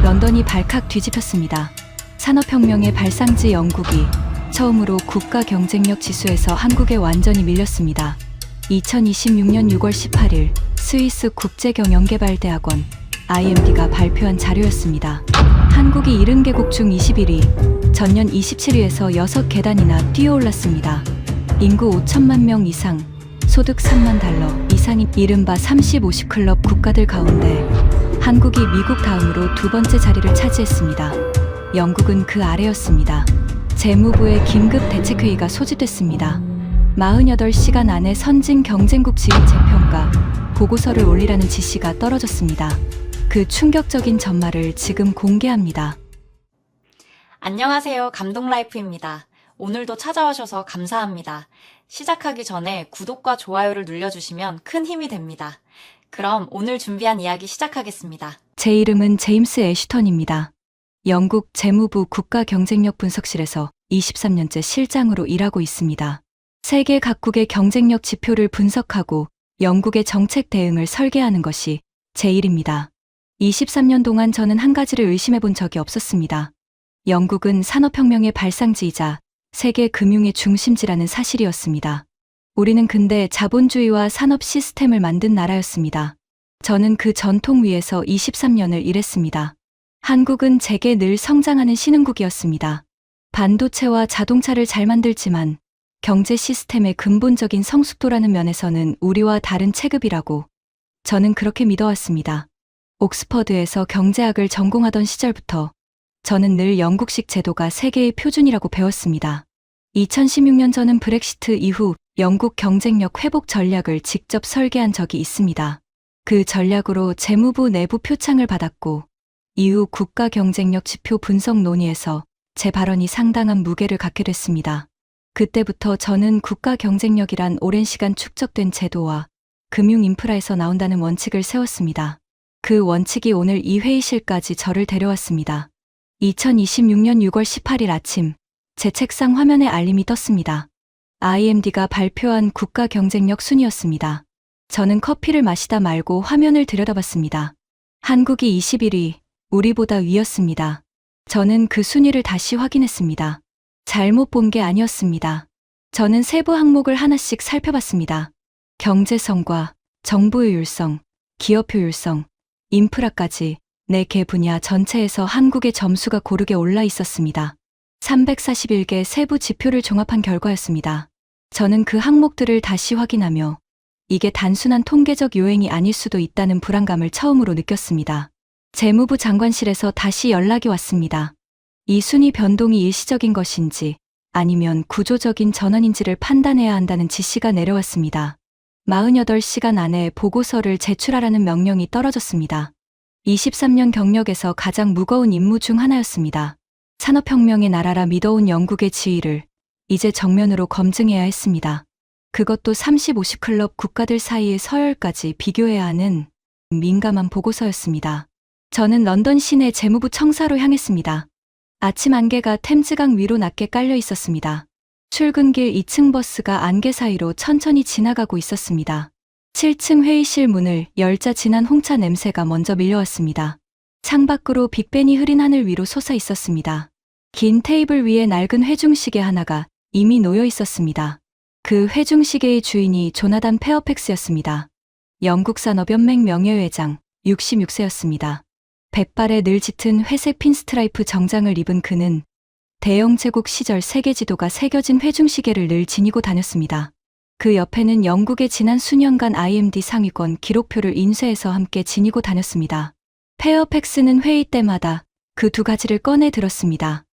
런던이 발칵 뒤집혔습니다. 산업혁명의 발상지 영국이 처음으로 국가 경쟁력 지수에서 한국에 완전히 밀렸습니다. 2026년 6월 18일 스위스 국제경영개발대학원 IMD가 발표한 자료였습니다. 한국이 70개국 중 21위, 전년 27위에서 6계단이나 뛰어올랐습니다. 인구 5천만 명 이상, 소득 3만 달러 이상인 이른바 30-50 클럽 국가들 가운데 한국이 미국 다음으로 두 번째 자리를 차지했습니다. 영국은 그 아래였습니다. 재무부의 긴급 대책회의가 소집됐습니다. 48시간 안에 선진 경쟁국 지위 재평가 보고서를 올리라는 지시가 떨어졌습니다. 그 충격적인 전말을 지금 공개합니다. 안녕하세요. 감동라이프입니다. 오늘도 찾아와셔서 감사합니다. 시작하기 전에 구독과 좋아요를 눌러주시면 큰 힘이 됩니다. 그럼 오늘 준비한 이야기 시작하겠습니다. 제 이름은 제임스 애슈턴입니다. 영국 재무부 국가경쟁력 분석실에서 23년째 실장으로 일하고 있습니다. 세계 각국의 경쟁력 지표를 분석하고 영국의 정책 대응을 설계하는 것이 제 일입니다. 23년 동안 저는 한 가지를 의심해 본 적이 없었습니다. 영국은 산업혁명의 발상지이자 세계 금융의 중심지라는 사실이었습니다. 우리는 근대 자본주의와 산업 시스템을 만든 나라였습니다. 저는 그 전통 위에서 23년을 일했습니다. 한국은 제게 늘 성장하는 신흥국이었습니다. 반도체와 자동차를 잘 만들지만 경제 시스템의 근본적인 성숙도라는 면에서는 우리와 다른 체급이라고 저는 그렇게 믿어왔습니다. 옥스퍼드에서 경제학을 전공하던 시절부터 저는 늘 영국식 제도가 세계의 표준이라고 배웠습니다. 2016년 저는 브렉시트 이후 영국 경쟁력 회복 전략을 직접 설계한 적이 있습니다. 그 전략으로 재무부 내부 표창을 받았고 이후 국가 경쟁력 지표 분석 논의에서 제 발언이 상당한 무게를 갖게 됐습니다. 그때부터 저는 국가 경쟁력이란 오랜 시간 축적된 제도와 금융 인프라에서 나온다는 원칙을 세웠습니다. 그 원칙이 오늘 이 회의실까지 저를 데려왔습니다. 2026년 6월 18일 아침 제 책상 화면에 알림이 떴습니다. IMD가 발표한 국가 경쟁력 순위였습니다. 저는 커피를 마시다 말고 화면을 들여다봤습니다. 한국이 21위, 우리보다 위였습니다. 저는 그 순위를 다시 확인했습니다. 잘못 본 게 아니었습니다. 저는 세부 항목을 하나씩 살펴봤습니다. 경제성과 정부 효율성, 기업 효율성, 인프라까지 4개 분야 전체에서 한국의 점수가 고르게 올라 있었습니다. 341개 세부 지표를 종합한 결과였습니다. 저는 그 항목들을 다시 확인하며 이게 단순한 통계적 요행이 아닐 수도 있다는 불안감을 처음으로 느꼈습니다. 재무부 장관실에서 다시 연락이 왔습니다. 이 순위 변동이 일시적인 것인지 아니면 구조적인 전환인지를 판단해야 한다는 지시가 내려왔습니다. 48시간 안에 보고서를 제출하라는 명령이 떨어졌습니다. 23년 경력에서 가장 무거운 임무 중 하나였습니다. 산업혁명의 나라라 믿어온 영국의 지위를 이제 정면으로 검증해야 했습니다. 그것도 30-50 클럽 국가들 사이의 서열까지 비교해야 하는 민감한 보고서였습니다. 저는 런던 시내 재무부 청사로 향했습니다. 아침 안개가 템즈강 위로 낮게 깔려 있었습니다. 출근길 2층 버스가 안개 사이로 천천히 지나가고 있었습니다. 7층 회의실 문을 열자 진한 홍차 냄새가 먼저 밀려왔습니다. 창밖으로 빅벤이 흐린 하늘 위로 솟아 있었습니다. 긴 테이블 위에 낡은 회중시계 하나가 이미 놓여 있었습니다. 그 회중시계의 주인이 조나단 페어팩스였습니다. 영국산업연맹 명예회장, 66세였습니다. 백발에 늘 짙은 회색 핀스트라이프 정장을 입은 그는 대영제국 시절 세계 지도가 새겨진 회중시계를 늘 지니고 다녔습니다. 그 옆에는 영국의 지난 수년간 IMD 상위권 기록표를 인쇄해서 함께 지니고 다녔습니다. 페어팩스는 회의 때마다 그 두 가지를 꺼내 들었습니다.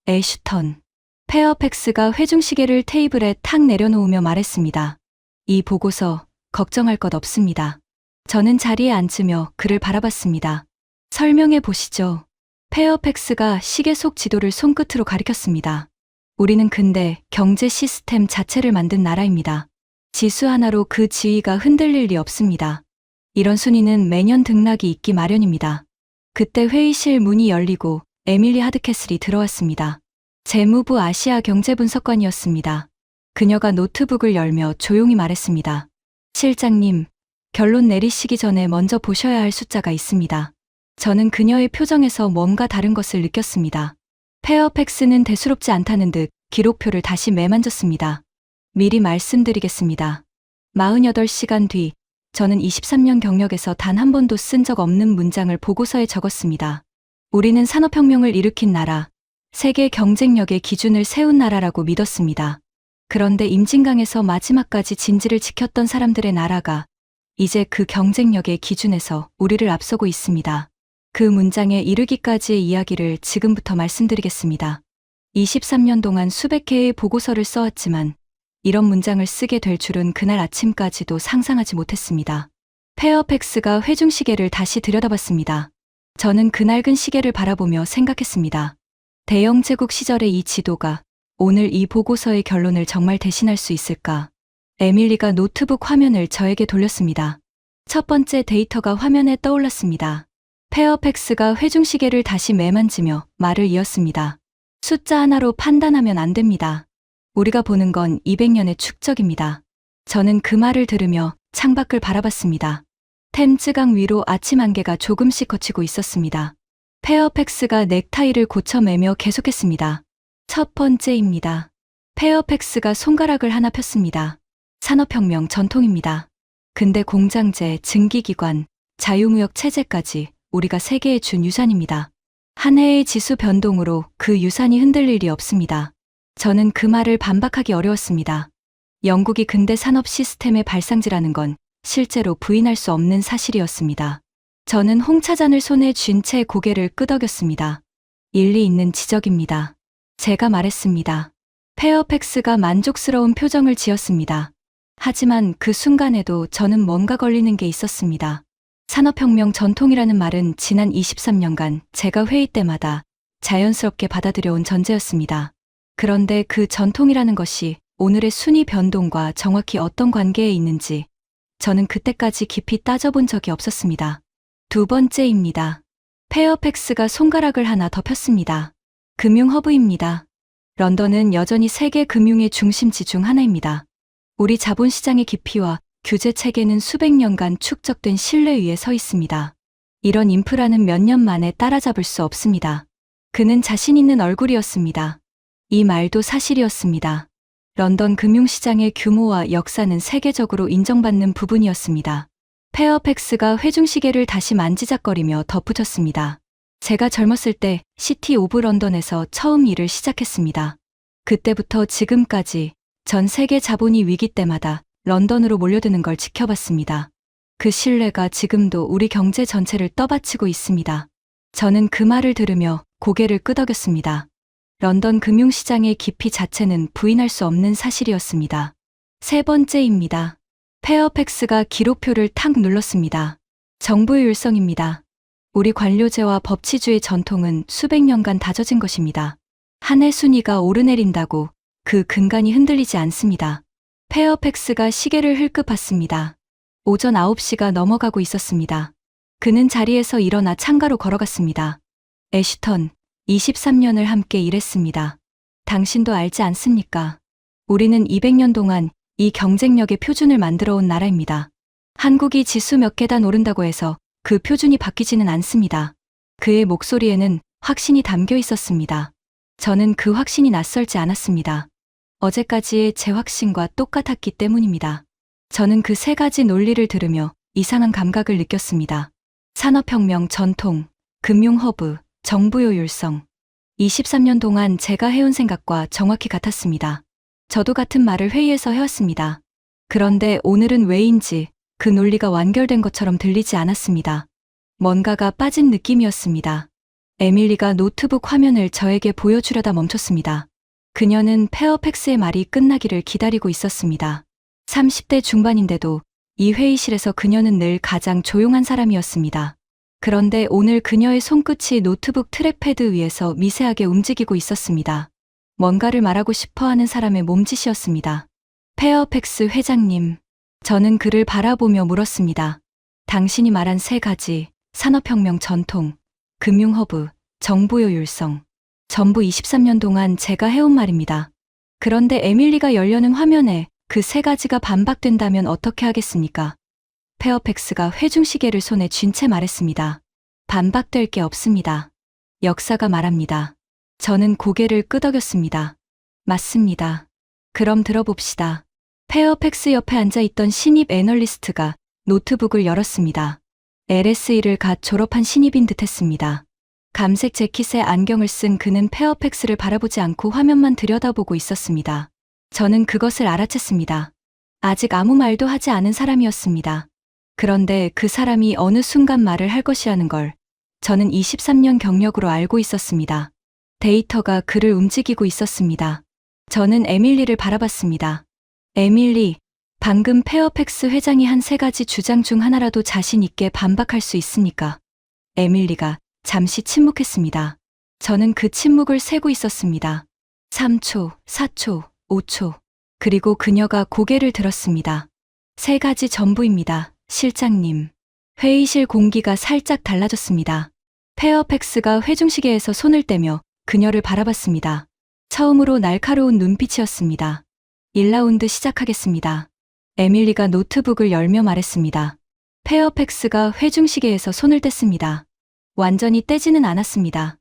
애슈턴. 페어팩스가 회중시계를 테이블에 탁 내려놓으며 말했습니다. 이 보고서 걱정할 것 없습니다. 저는 자리에 앉으며 그를 바라봤습니다. 설명해 보시죠. 페어팩스가 시계 속 지도를 손끝으로 가리켰습니다. 우리는 근대 경제 시스템 자체를 만든 나라입니다. 지수 하나로 그 지위가 흔들릴 리 없습니다. 이런 순위는 매년 등락이 있기 마련입니다. 그때 회의실 문이 열리고 에밀리 하드캐슬이 들어왔습니다. 재무부 아시아 경제분석관이었습니다. 그녀가 노트북을 열며 조용히 말했습니다. 실장님, 결론 내리시기 전에 먼저 보셔야 할 숫자가 있습니다. 저는 그녀의 표정에서 뭔가 다른 것을 느꼈습니다. 페어팩스는 대수롭지 않다는 듯 기록표를 다시 매만졌습니다. 미리 말씀드리겠습니다. 48시간 뒤, 저는 23년 경력에서 단 한 번도 쓴 적 없는 문장을 보고서에 적었습니다. 우리는 산업혁명을 일으킨 나라, 세계 경쟁력의 기준을 세운 나라라고 믿었습니다. 그런데 임진강에서 마지막까지 진지를 지켰던 사람들의 나라가 이제 그 경쟁력의 기준에서 우리를 앞서고 있습니다. 그 문장에 이르기까지의 이야기를 지금부터 말씀드리겠습니다. 23년 동안 수백 개의 보고서를 써왔지만 이런 문장을 쓰게 될 줄은 그날 아침까지도 상상하지 못했습니다. 페어팩스가 회중시계를 다시 들여다봤습니다. 저는 그 낡은 시계를 바라보며 생각했습니다. 대영 제국 시절의 이 지도가 오늘 이 보고서의 결론을 정말 대신할 수 있을까? 에밀리가 노트북 화면을 저에게 돌렸습니다. 첫 번째 데이터가 화면에 떠올랐습니다. 페어팩스가 회중시계를 다시 매만지며 말을 이었습니다. 숫자 하나로 판단하면 안 됩니다. 우리가 보는 건 200년의 축적입니다. 저는 그 말을 들으며 창밖을 바라봤습니다. 템즈강 위로 아침 안개가 조금씩 걷히고 있었습니다. 페어팩스가 넥타이를 고쳐매며 계속했습니다. 첫 번째입니다. 페어팩스가 손가락을 하나 폈습니다. 산업혁명 전통입니다. 근대 공장제, 증기기관, 자유무역 체제까지 우리가 세계에 준 유산입니다. 한 해의 지수 변동으로 그 유산이 흔들릴 일이 없습니다. 저는 그 말을 반박하기 어려웠습니다. 영국이 근대 산업 시스템의 발상지라는 건 실제로 부인할 수 없는 사실이었습니다. 저는 홍차잔을 손에 쥔 채 고개를 끄덕였습니다. 일리 있는 지적입니다. 제가 말했습니다. 페어팩스가 만족스러운 표정을 지었습니다. 하지만 그 순간에도 저는 뭔가 걸리는 게 있었습니다. 산업혁명 전통이라는 말은 지난 23년간 제가 회의 때마다 자연스럽게 받아들여온 전제였습니다. 그런데 그 전통이라는 것이 오늘의 순위 변동과 정확히 어떤 관계에 있는지 저는 그때까지 깊이 따져본 적이 없었습니다. 두 번째입니다. 페어팩스가 손가락을 하나 더 폈습니다. 금융허브입니다. 런던은 여전히 세계 금융의 중심지 중 하나입니다. 우리 자본시장의 깊이와 규제 체계는 수백 년간 축적된 신뢰 위에 서 있습니다. 이런 인프라는 몇 년 만에 따라잡을 수 없습니다. 그는 자신 있는 얼굴이었습니다. 이 말도 사실이었습니다. 런던 금융시장의 규모와 역사는 세계적으로 인정받는 부분이었습니다. 페어팩스가 회중시계를 다시 만지작거리며 덧붙였습니다. 제가 젊었을 때 시티 오브 런던에서 처음 일을 시작했습니다. 그때부터 지금까지 전 세계 자본이 위기 때마다 런던으로 몰려드는 걸 지켜봤습니다. 그 신뢰가 지금도 우리 경제 전체를 떠받치고 있습니다. 저는 그 말을 들으며 고개를 끄덕였습니다. 런던 금융시장의 깊이 자체는 부인할 수 없는 사실이었습니다. 세 번째입니다. 페어팩스가 기록표를 탁 눌렀습니다. 정부의 율성입니다. 우리 관료제와 법치주의 전통은 수백 년간 다져진 것입니다. 한 해 순위가 오르내린다고 그 근간이 흔들리지 않습니다. 페어팩스가 시계를 흘끗 봤습니다. 오전 9시가 넘어가고 있었습니다. 그는 자리에서 일어나 창가로 걸어갔습니다. 애쉬턴, 23년을 함께 일했습니다. 당신도 알지 않습니까? 우리는 200년 동안 이 경쟁력의 표준을 만들어 온 나라입니다. 한국이 지수 몇 계단 오른다고 해서 그 표준이 바뀌지는 않습니다. 그의 목소리에는 확신이 담겨 있었습니다. 저는 그 확신이 낯설지 않았습니다. 어제까지의 제 확신과 똑같았기 때문입니다. 저는 그 세 가지 논리를 들으며 이상한 감각을 느꼈습니다. 산업혁명 전통, 금융허브, 정부의 율성. 23년 동안 제가 해온 생각과 정확히 같았습니다. 저도 같은 말을 회의에서 해왔습니다. 그런데 오늘은 왜인지 그 논리가 완결된 것처럼 들리지 않았습니다. 뭔가가 빠진 느낌이었습니다. 에밀리가 노트북 화면을 저에게 보여주려다 멈췄습니다. 그녀는 페어팩스의 말이 끝나기를 기다리고 있었습니다. 30대 중반인데도 이 회의실에서 그녀는 늘 가장 조용한 사람이었습니다. 그런데 오늘 그녀의 손끝이 노트북 트랙패드 위에서 미세하게 움직이고 있었습니다. 뭔가를 말하고 싶어 하는 사람의 몸짓이었습니다. 페어팩스 회장님, 저는 그를 바라보며 물었습니다. 당신이 말한 세 가지, 산업혁명 전통, 금융허브, 정부의 율성, 전부 23년 동안 제가 해온 말입니다. 그런데 에밀리가 열려는 화면에 그 세 가지가 반박된다면 어떻게 하겠습니까? 페어팩스가 회중시계를 손에 쥔 채 말했습니다. 반박될 게 없습니다. 역사가 말합니다. 저는 고개를 끄덕였습니다. 맞습니다. 그럼 들어봅시다. 페어팩스 옆에 앉아있던 신입 애널리스트가 노트북을 열었습니다. LSE를 갓 졸업한 신입인 듯했습니다. 감색 재킷에 안경을 쓴 그는 페어팩스를 바라보지 않고 화면만 들여다보고 있었습니다. 저는 그것을 알아챘습니다. 아직 아무 말도 하지 않은 사람이었습니다. 그런데 그 사람이 어느 순간 말을 할 것이라는 걸 저는 23년 경력으로 알고 있었습니다. 데이터가 그를 움직이고 있었습니다. 저는 에밀리를 바라봤습니다. 에밀리, 방금 페어팩스 회장이 한 3가지 주장 중 하나라도 자신 있게 반박할 수 있습니까? 에밀리가 잠시 침묵했습니다. 저는 그 침묵을 세고 있었습니다. 3초, 4초, 5초. 그리고 그녀가 고개를 들었습니다. 3가지 전부입니다, 실장님. 회의실 공기가 살짝 달라졌습니다. 페어팩스가 회중시계에서 손을 떼며 그녀를 바라봤습니다. 처음으로 날카로운 눈빛이었습니다. 1라운드 시작하겠습니다. 에밀리가 노트북을 열며 말했습니다. 페어팩스가 회중시계에서 손을 뗐습니다. 완전히 떼지는 않았습니다.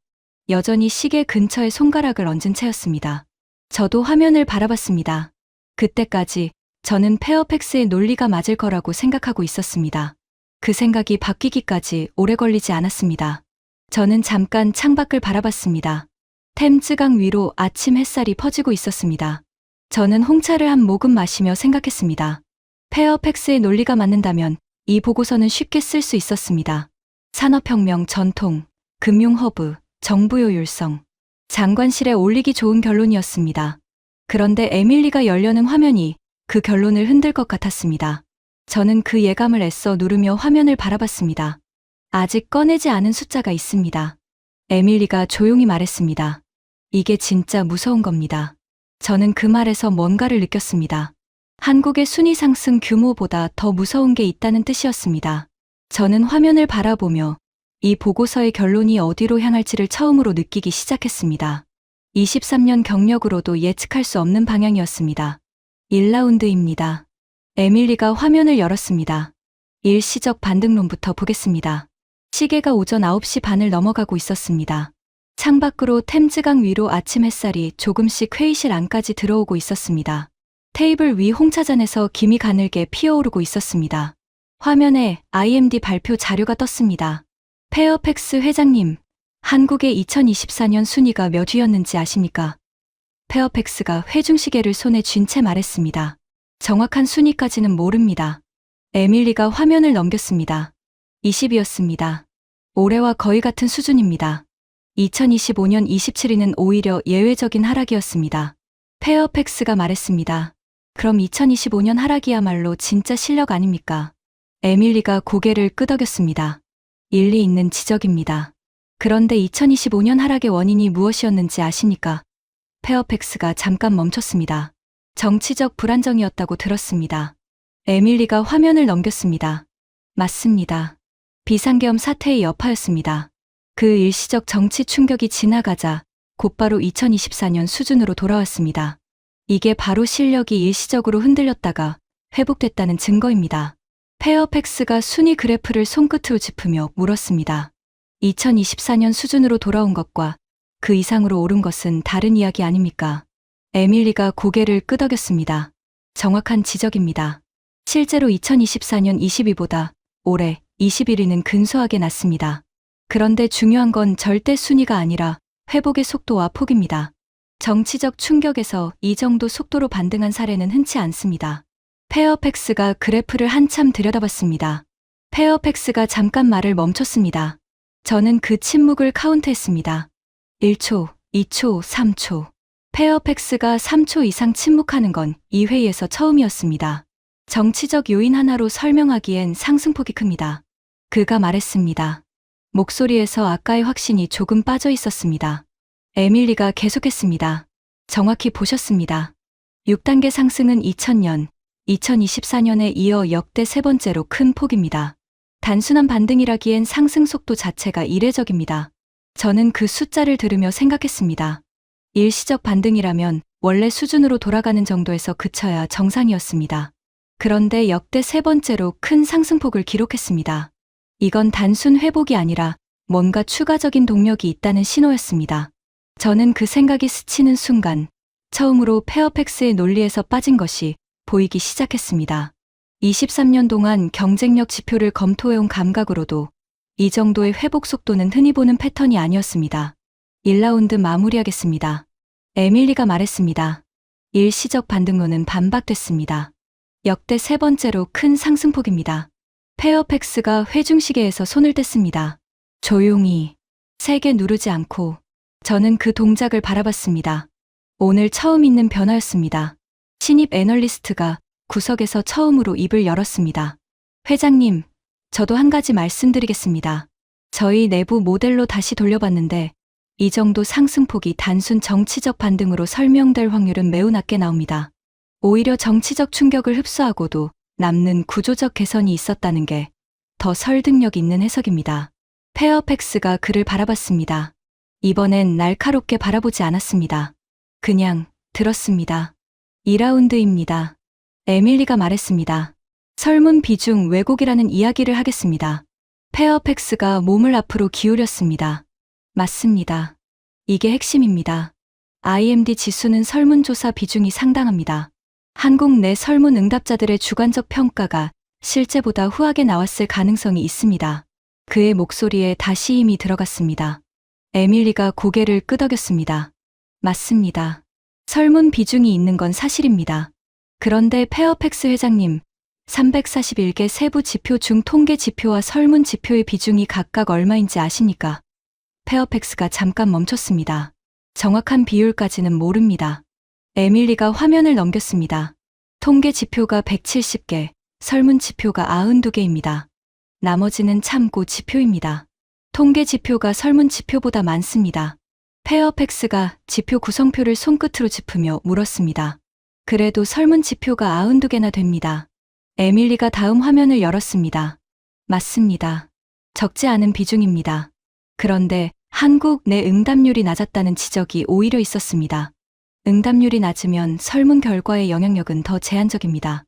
여전히 시계 근처에 손가락을 얹은 채였습니다. 저도 화면을 바라봤습니다. 그때까지 저는 페어팩스의 논리가 맞을 거라고 생각하고 있었습니다. 그 생각이 바뀌기까지 오래 걸리지 않았습니다. 저는 잠깐 창밖을 바라봤습니다. 템즈강 위로 아침 햇살이 퍼지고 있었습니다. 저는 홍차를 한 모금 마시며 생각했습니다. 페어팩스의 논리가 맞는다면 이 보고서는 쉽게 쓸 수 있었습니다. 산업혁명 전통, 금융허브, 정부 효율성. 장관실에 올리기 좋은 결론이었습니다. 그런데 에밀리가 열려는 화면이 그 결론을 흔들 것 같았습니다. 저는 그 예감을 애써 누르며 화면을 바라봤습니다. 아직 꺼내지 않은 숫자가 있습니다. 에밀리가 조용히 말했습니다. 이게 진짜 무서운 겁니다. 저는 그 말에서 뭔가를 느꼈습니다. 한국의 순위 상승 규모보다 더 무서운 게 있다는 뜻이었습니다. 저는 화면을 바라보며 이 보고서의 결론이 어디로 향할지를 처음으로 느끼기 시작했습니다. 23년 경력으로도 예측할 수 없는 방향이었습니다. 1라운드입니다. 에밀리가 화면을 열었습니다. 일시적 반등론부터 보겠습니다. 시계가 오전 9시 반을 넘어가고 있었습니다. 창밖으로 템즈강 위로 아침 햇살이 조금씩 회의실 안까지 들어오고 있었습니다. 테이블 위 홍차잔에서 김이 가늘게 피어오르고 있었습니다. 화면에 IMD 발표 자료가 떴습니다. 페어팩스 회장님, 한국의 2024년 순위가 몇 위였는지 아십니까? 페어팩스가 회중시계를 손에 쥔 채 말했습니다. 정확한 순위까지는 모릅니다. 에밀리가 화면을 넘겼습니다. 20위였습니다. 올해와 거의 같은 수준입니다. 2025년 27위는 오히려 예외적인 하락이었습니다. 페어팩스가 말했습니다. 그럼 2025년 하락이야말로 진짜 실력 아닙니까? 에밀리가 고개를 끄덕였습니다. 일리 있는 지적입니다. 그런데 2025년 하락의 원인이 무엇이었는지 아십니까? 페어팩스가 잠깐 멈췄습니다. 정치적 불안정이었다고 들었습니다. 에밀리가 화면을 넘겼습니다. 맞습니다. 비상계엄 사태의 여파였습니다. 그 일시적 정치 충격이 지나가자 곧바로 2024년 수준으로 돌아왔습니다. 이게 바로 실력이 일시적으로 흔들렸다가 회복됐다는 증거입니다. 페어팩스가 순위 그래프를 손끝으로 짚으며 물었습니다. 2024년 수준으로 돌아온 것과 그 이상으로 오른 것은 다른 이야기 아닙니까? 에밀리가 고개를 끄덕였습니다. 정확한 지적입니다. 실제로 2024년 20위보다 올해 21위는 근소하게 낮습니다. 그런데 중요한 건 절대 순위가 아니라 회복의 속도와 폭입니다. 정치적 충격에서 이 정도 속도로 반등한 사례는 흔치 않습니다. 페어팩스가 그래프를 한참 들여다봤습니다. 페어팩스가 잠깐 말을 멈췄습니다. 저는 그 침묵을 카운트했습니다. 1초, 2초, 3초. 페어팩스가 3초 이상 침묵하는 건 이 회의에서 처음이었습니다. 정치적 요인 하나로 설명하기엔 상승폭이 큽니다. 그가 말했습니다. 목소리에서 아까의 확신이 조금 빠져 있었습니다. 에밀리가 계속했습니다. 정확히 보셨습니다. 6단계 상승은 2000년, 2024년에 이어 역대 3번째로 큰 폭입니다. 단순한 반등이라기엔 상승 속도 자체가 이례적입니다. 저는 그 숫자를 들으며 생각했습니다. 일시적 반등이라면 원래 수준으로 돌아가는 정도에서 그쳐야 정상이었습니다. 그런데 역대 3번째로 큰 상승폭을 기록했습니다. 이건 단순 회복이 아니라 뭔가 추가적인 동력이 있다는 신호였습니다. 저는 그 생각이 스치는 순간 처음으로 페어팩스의 논리에서 빠진 것이 보이기 시작했습니다. 23년 동안 경쟁력 지표를 검토해온 감각으로도 이 정도의 회복 속도는 흔히 보는 패턴이 아니었습니다. 1라운드 마무리하겠습니다. 에밀리가 말했습니다. 일시적 반등론은 반박됐습니다. 역대 세 번째로 큰 상승폭입니다. 페어팩스가 회중시계에서 손을 뗐습니다. 조용히, 세게 누르지 않고 저는 그 동작을 바라봤습니다. 오늘 처음 있는 변화였습니다. 신입 애널리스트가 구석에서 처음으로 입을 열었습니다. 회장님, 저도 한 가지 말씀드리겠습니다. 저희 내부 모델로 다시 돌려봤는데 이 정도 상승폭이 단순 정치적 반등으로 설명될 확률은 매우 낮게 나옵니다. 오히려 정치적 충격을 흡수하고도 남는 구조적 개선이 있었다는 게 더 설득력 있는 해석입니다. 페어팩스가 그를 바라봤습니다. 이번엔 날카롭게 바라보지 않았습니다. 그냥 들었습니다. 2라운드입니다. 에밀리가 말했습니다. 설문 비중 왜곡이라는 이야기를 하겠습니다. 페어팩스가 몸을 앞으로 기울였습니다. 맞습니다. 이게 핵심입니다. IMD 지수는 설문조사 비중이 상당합니다. 한국 내 설문 응답자들의 주관적 평가가 실제보다 후하게 나왔을 가능성이 있습니다. 그의 목소리에 다시 힘이 들어갔습니다. 에밀리가 고개를 끄덕였습니다. 맞습니다. 설문 비중이 있는 건 사실입니다. 그런데 페어팩스 회장님, 341개 세부 지표 중 통계 지표와 설문 지표의 비중이 각각 얼마인지 아십니까? 페어팩스가 잠깐 멈췄습니다. 정확한 비율까지는 모릅니다. 에밀리가 화면을 넘겼습니다. 통계 지표가 170개, 설문 지표가 92개입니다. 나머지는 참고 지표입니다. 통계 지표가 설문 지표보다 많습니다. 페어팩스가 지표 구성표를 손끝으로 짚으며 물었습니다. 그래도 설문 지표가 92개나 됩니다. 에밀리가 다음 화면을 열었습니다. 맞습니다. 적지 않은 비중입니다. 그런데 한국 내 응답률이 낮았다는 지적이 오히려 있었습니다. 응답률이 낮으면 설문 결과의 영향력은 더 제한적입니다.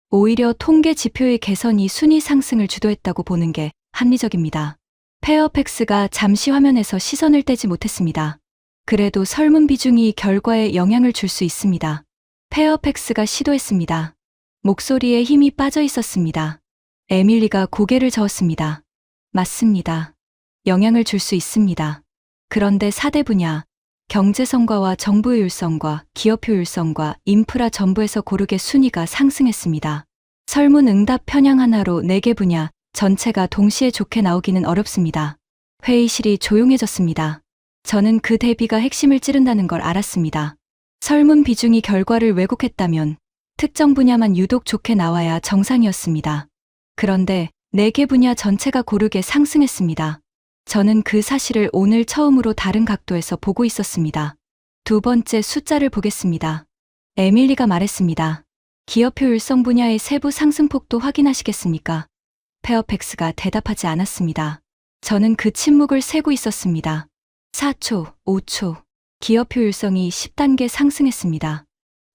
오히려 통계 지표의 개선이 순위 상승을 주도했다고 보는 게 합리적입니다. 페어팩스가 잠시 화면에서 시선을 떼지 못했습니다. 그래도 설문 비중이 결과에 영향을 줄 수 있습니다. 페어팩스가 시도했습니다. 목소리에 힘이 빠져 있었습니다. 에밀리가 고개를 저었습니다. 맞습니다. 영향을 줄 수 있습니다. 그런데 4대 분야, 경제 성과와 정부 효율성과 기업 효율성과 인프라 전부에서 고르게 순위가 상승했습니다. 설문 응답 편향 하나로 4개 분야 전체가 동시에 좋게 나오기는 어렵습니다. 회의실이 조용해졌습니다. 저는 그 대비가 핵심을 찌른다는 걸 알았습니다. 설문 비중이 결과를 왜곡했다면 특정 분야만 유독 좋게 나와야 정상이었습니다. 그런데 4개 분야 전체가 고르게 상승했습니다. 저는 그 사실을 오늘 처음으로 다른 각도에서 보고 있었습니다. 두 번째 숫자를 보겠습니다. 에밀리가 말했습니다. 기업 효율성 분야의 세부 상승폭도 확인하시겠습니까? 페어팩스가 대답하지 않았습니다. 저는 그 침묵을 세고 있었습니다. 4초, 5초. 기업 효율성이 10단계 상승했습니다.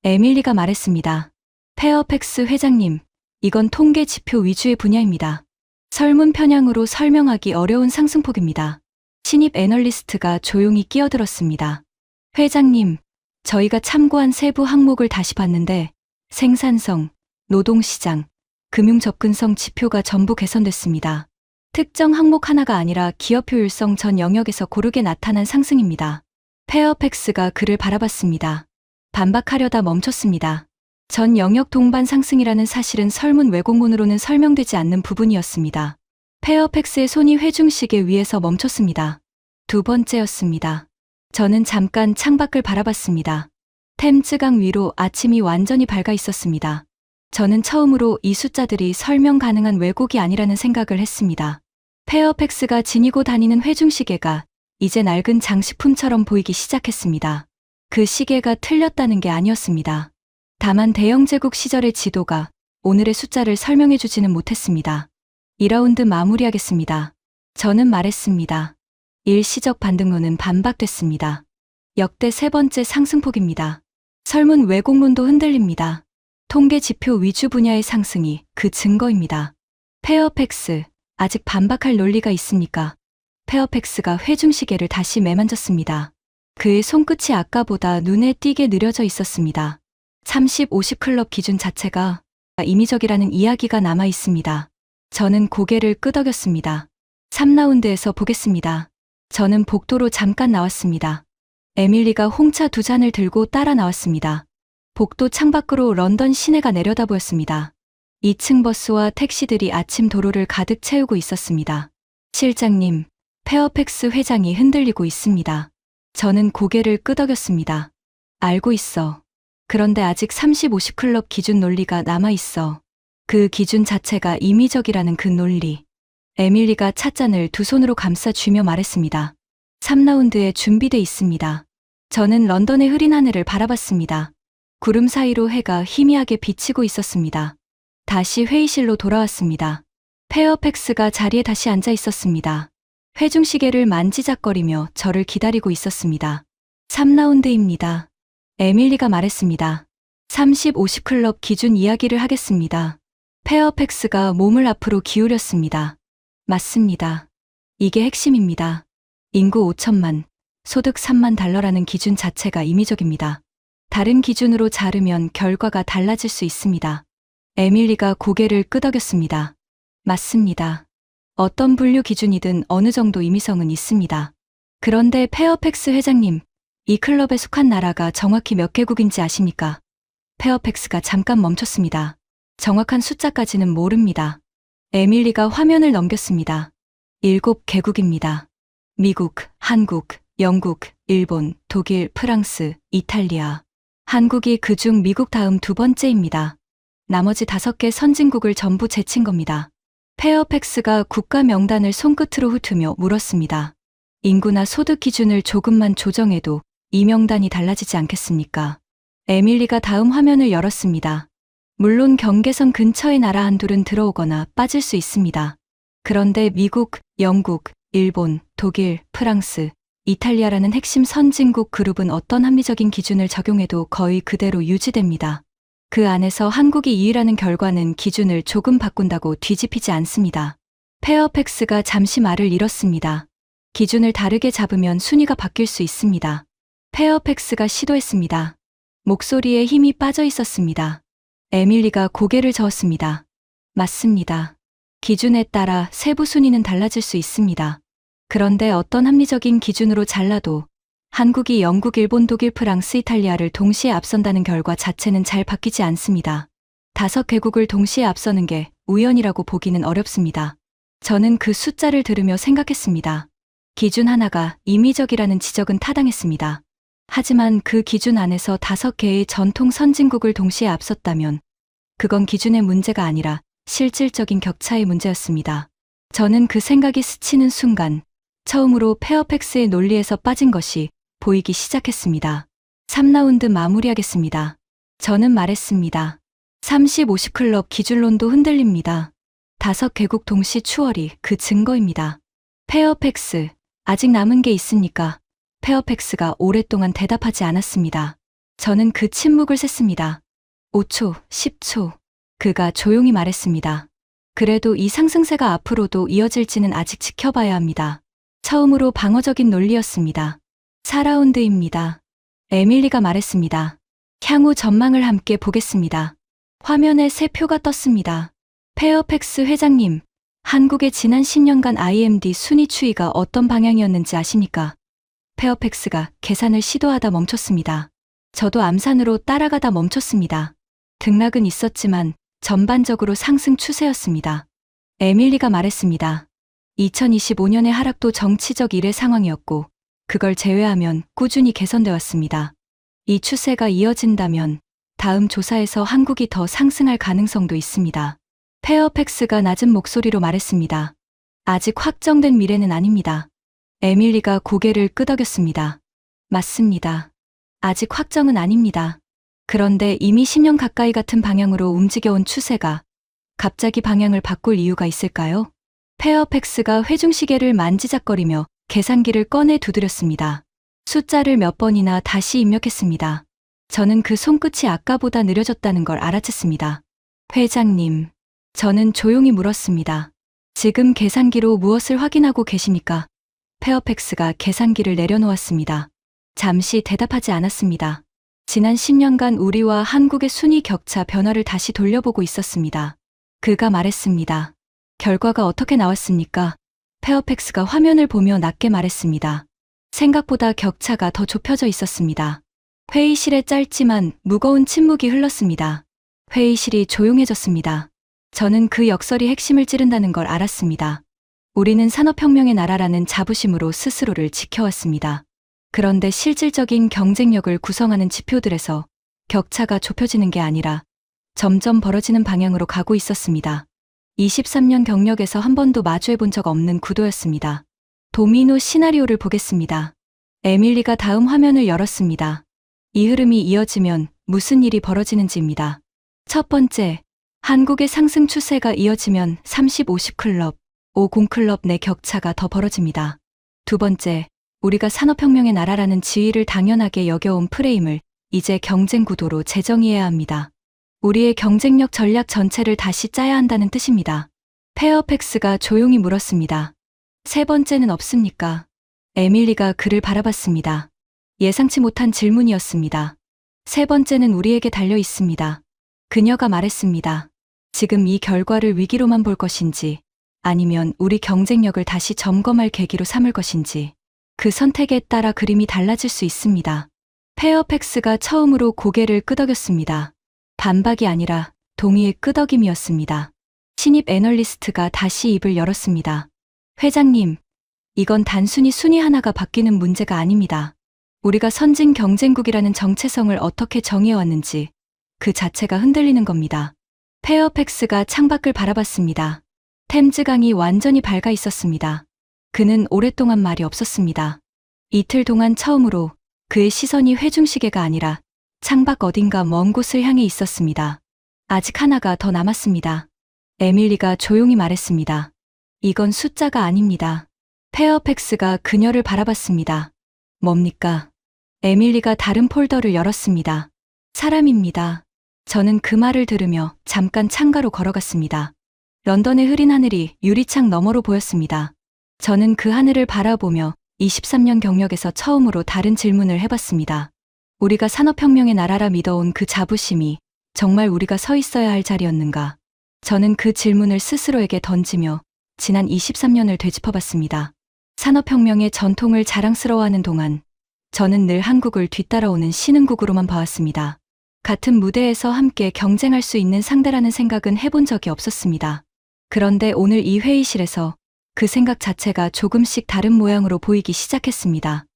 에밀리가 말했습니다. 페어팩스 회장님, 이건 통계 지표 위주의 분야입니다. 설문 편향으로 설명하기 어려운 상승폭입니다. 신입 애널리스트가 조용히 끼어들었습니다. 회장님, 저희가 참고한 세부 항목을 다시 봤는데 생산성, 노동시장, 금융 접근성 지표가 전부 개선됐습니다. 특정 항목 하나가 아니라 기업 효율성 전 영역에서 고르게 나타난 상승입니다. 페어팩스가 그를 바라봤습니다. 반박하려다 멈췄습니다. 전 영역 동반 상승이라는 사실은 설문 왜곡문으로는 설명되지 않는 부분이었습니다. 페어팩스의 손이 회중시계 위에서 멈췄습니다. 두 번째였습니다. 저는 잠깐 창밖을 바라봤습니다. 템즈강 위로 아침이 완전히 밝아 있었습니다. 저는 처음으로 이 숫자들이 설명 가능한 왜곡이 아니라는 생각을 했습니다. 페어팩스가 지니고 다니는 회중시계가 이제 낡은 장식품처럼 보이기 시작했습니다. 그 시계가 틀렸다는 게 아니었습니다. 다만 대영제국 시절의 지도가 오늘의 숫자를 설명해주지는 못했습니다. 2라운드 마무리하겠습니다. 저는 말했습니다. 일시적 반등론은 반박됐습니다. 역대 세 번째 상승폭입니다. 설문 왜곡론도 흔들립니다. 통계 지표 위주 분야의 상승이 그 증거입니다. 페어팩스, 아직 반박할 논리가 있습니까? 페어팩스가 회중시계를 다시 매만졌습니다. 그의 손끝이 아까보다 눈에 띄게 느려져 있었습니다. 30, 50 클럽 기준 자체가 임의적이라는 이야기가 남아 있습니다. 저는 고개를 끄덕였습니다. 3라운드에서 보겠습니다. 저는 복도로 잠깐 나왔습니다. 에밀리가 홍차 2잔을 들고 따라 나왔습니다. 복도 창밖으로 런던 시내가 내려다 보였습니다. 2층 버스와 택시들이 아침 도로를 가득 채우고 있었습니다. 실장님, 페어팩스 회장이 흔들리고 있습니다. 저는 고개를 끄덕였습니다. 알고 있어. 그런데 아직 30, 50 클럽 기준 논리가 남아 있어. 그 기준 자체가 임의적이라는 그 논리. 에밀리가 찻잔을 두 손으로 감싸 쥐며 말했습니다. 3라운드에 준비돼 있습니다. 저는 런던의 흐린 하늘을 바라봤습니다. 구름 사이로 해가 희미하게 비치고 있었습니다. 다시 회의실로 돌아왔습니다. 페어팩스가 자리에 다시 앉아 있었습니다. 회중시계를 만지작거리며 저를 기다리고 있었습니다. 3라운드입니다. 에밀리가 말했습니다. 30, 50 클럽 기준 이야기를 하겠습니다. 페어팩스가 몸을 앞으로 기울였습니다. 맞습니다. 이게 핵심입니다. 인구 5천만, 소득 3만 달러라는 기준 자체가 임의적입니다. 다른 기준으로 자르면 결과가 달라질 수 있습니다. 에밀리가 고개를 끄덕였습니다. 맞습니다. 어떤 분류 기준이든 어느 정도 임의성은 있습니다. 그런데 페어팩스 회장님, 이 클럽에 속한 나라가 정확히 몇 개국인지 아십니까? 페어팩스가 잠깐 멈췄습니다. 정확한 숫자까지는 모릅니다. 에밀리가 화면을 넘겼습니다. 7개국입니다. 미국, 한국, 영국, 일본, 독일, 프랑스, 이탈리아. 한국이 그중 미국 다음 2번째입니다. 나머지 5개 선진국을 전부 제친 겁니다. 페어팩스가 국가 명단을 손끝으로 훑으며 물었습니다. 인구나 소득 기준을 조금만 조정해도 이 명단이 달라지지 않겠습니까? 에밀리가 다음 화면을 열었습니다. 물론 경계선 근처의 나라 한둘은 들어오거나 빠질 수 있습니다. 그런데 미국, 영국, 일본, 독일, 프랑스, 이탈리아라는 핵심 선진국 그룹은 어떤 합리적인 기준을 적용해도 거의 그대로 유지됩니다. 그 안에서 한국이 2위라는 결과는 기준을 조금 바꾼다고 뒤집히지 않습니다. 페어팩스가 잠시 말을 잃었습니다. 기준을 다르게 잡으면 순위가 바뀔 수 있습니다. 페어팩스가 시도했습니다. 목소리에 힘이 빠져 있었습니다. 에밀리가 고개를 저었습니다. 맞습니다. 기준에 따라 세부 순위는 달라질 수 있습니다. 그런데 어떤 합리적인 기준으로 잘라도 한국이 영국, 일본, 독일, 프랑스, 이탈리아를 동시에 앞선다는 결과 자체는 잘 바뀌지 않습니다. 5개국을 동시에 앞서는 게 우연이라고 보기는 어렵습니다. 저는 그 숫자를 들으며 생각했습니다. 기준 하나가 임의적이라는 지적은 타당했습니다. 하지만 그 기준 안에서 5개의 전통 선진국을 동시에 앞섰다면 그건 기준의 문제가 아니라 실질적인 격차의 문제였습니다. 저는 그 생각이 스치는 순간 처음으로 페어팩스의 논리에서 빠진 것이 보이기 시작했습니다. 3라운드 마무리하겠습니다. 저는 말했습니다. 30, 50 클럽 기준론도 흔들립니다. 5개국 동시 추월이 그 증거입니다. 페어팩스, 아직 남은 게 있습니까? 페어팩스가 오랫동안 대답하지 않았습니다. 저는 그 침묵을 셌습니다. 5초, 10초. 그가 조용히 말했습니다. 그래도 이 상승세가 앞으로도 이어질지는 아직 지켜봐야 합니다. 처음으로 방어적인 논리였습니다. 4라운드입니다. 에밀리가 말했습니다. 향후 전망을 함께 보겠습니다. 화면에 새 표가 떴습니다. 페어팩스 회장님, 한국의 지난 10년간 IMD 순위 추이가 어떤 방향이었는지 아십니까? 페어팩스가 계산을 시도하다 멈췄습니다. 저도 암산으로 따라가다 멈췄습니다. 등락은 있었지만 전반적으로 상승 추세였습니다. 에밀리가 말했습니다. 2025년의 하락도 정치적 일의 상황이었고 그걸 제외하면 꾸준히 개선돼 왔습니다. 이 추세가 이어진다면 다음 조사에서 한국이 더 상승할 가능성도 있습니다. 페어팩스가 낮은 목소리로 말했습니다. 아직 확정된 미래는 아닙니다. 에밀리가 고개를 끄덕였습니다. 맞습니다. 아직 확정은 아닙니다. 그런데 이미 10년 가까이 같은 방향으로 움직여온 추세가 갑자기 방향을 바꿀 이유가 있을까요? 페어팩스가 회중시계를 만지작거리며 계산기를 꺼내 두드렸습니다. 숫자를 몇 번이나 다시 입력했습니다. 저는 그 손끝이 아까보다 느려졌다는 걸 알아챘습니다. 회장님, 저는 조용히 물었습니다. 지금 계산기로 무엇을 확인하고 계십니까? 페어팩스가 계산기를 내려놓았습니다. 잠시 대답하지 않았습니다. 지난 10년간 우리와 한국의 순위 격차 변화를 다시 돌려보고 있었습니다. 그가 말했습니다. 결과가 어떻게 나왔습니까? 페어팩스가 화면을 보며 낮게 말했습니다. 생각보다 격차가 더 좁혀져 있었습니다. 회의실에 짧지만 무거운 침묵이 흘렀습니다. 회의실이 조용해졌습니다. 저는 그 역설이 핵심을 찌른다는 걸 알았습니다. 우리는 산업혁명의 나라라는 자부심으로 스스로를 지켜왔습니다. 그런데 실질적인 경쟁력을 구성하는 지표들에서 격차가 좁혀지는 게 아니라 점점 벌어지는 방향으로 가고 있었습니다. 23년 경력에서 한 번도 마주해 본 적 없는 구도였습니다. 도미노 시나리오를 보겠습니다. 에밀리가 다음 화면을 열었습니다. 이 흐름이 이어지면 무슨 일이 벌어지는지입니다. 첫 번째, 한국의 상승 추세가 이어지면 30-50 클럽, 50 클럽 내 격차가 더 벌어집니다. 두 번째, 우리가 산업혁명의 나라라는 지위를 당연하게 여겨온 프레임을 이제 경쟁 구도로 재정의해야 합니다. 우리의 경쟁력 전략 전체를 다시 짜야 한다는 뜻입니다. 페어팩스가 조용히 물었습니다. 세 번째는 없습니까? 에밀리가 그를 바라봤습니다. 예상치 못한 질문이었습니다. 세 번째는 우리에게 달려 있습니다. 그녀가 말했습니다. 지금 이 결과를 위기로만 볼 것인지 아니면 우리 경쟁력을 다시 점검할 계기로 삼을 것인지 그 선택에 따라 그림이 달라질 수 있습니다. 페어팩스가 처음으로 고개를 끄덕였습니다. 반박이 아니라 동의의 끄덕임이었습니다. 신입 애널리스트가 다시 입을 열었습니다. 회장님, 이건 단순히 순위 하나가 바뀌는 문제가 아닙니다. 우리가 선진 경쟁국이라는 정체성을 어떻게 정해왔는지 그 자체가 흔들리는 겁니다. 페어팩스가 창밖을 바라봤습니다. 템즈강이 완전히 밝아 있었습니다. 그는 오랫동안 말이 없었습니다. 이틀 동안 처음으로 그의 시선이 회중시계가 아니라 창밖 어딘가 먼 곳을 향해 있었습니다. 아직 하나가 더 남았습니다. 에밀리가 조용히 말했습니다. 이건 숫자가 아닙니다. 페어팩스가 그녀를 바라봤습니다. 뭡니까? 에밀리가 다른 폴더를 열었습니다. 사람입니다. 저는 그 말을 들으며 잠깐 창가로 걸어갔습니다. 런던의 흐린 하늘이 유리창 너머로 보였습니다. 저는 그 하늘을 바라보며 23년 경력에서 처음으로 다른 질문을 해봤습니다. 우리가 산업혁명의 나라라 믿어온 그 자부심이 정말 우리가 서 있어야 할 자리였는가? 저는 그 질문을 스스로에게 던지며 지난 23년을 되짚어봤습니다. 산업혁명의 전통을 자랑스러워하는 동안 저는 늘 한국을 뒤따라오는 신흥국으로만 봐왔습니다. 같은 무대에서 함께 경쟁할 수 있는 상대라는 생각은 해본 적이 없었습니다. 그런데 오늘 이 회의실에서 그 생각 자체가 조금씩 다른 모양으로 보이기 시작했습니다.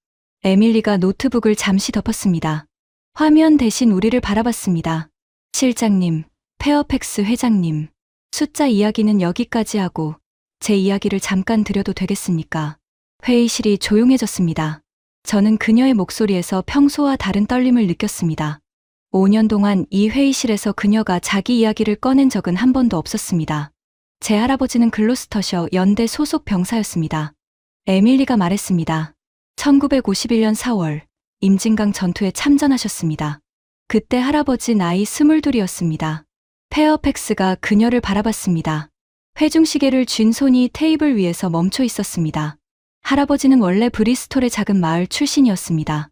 에밀리가 노트북을 잠시 덮었습니다. 화면 대신 우리를 바라봤습니다. 실장님, 페어팩스 회장님, 숫자 이야기는 여기까지 하고 제 이야기를 잠깐 드려도 되겠습니까? 회의실이 조용해졌습니다. 저는 그녀의 목소리에서 평소와 다른 떨림을 느꼈습니다. 5년 동안 이 회의실에서 그녀가 자기 이야기를 꺼낸 적은 한 번도 없었습니다. 제 할아버지는 글로스터셔 연대 소속 병사였습니다. 에밀리가 말했습니다. 1951년 4월 임진강 전투에 참전하셨습니다. 그때 할아버지 나이 22이었습니다. 페어팩스가 그녀를 바라봤습니다. 회중시계를 쥔 손이 테이블 위에서 멈춰 있었습니다. 할아버지는 원래 브리스톨의 작은 마을 출신이었습니다.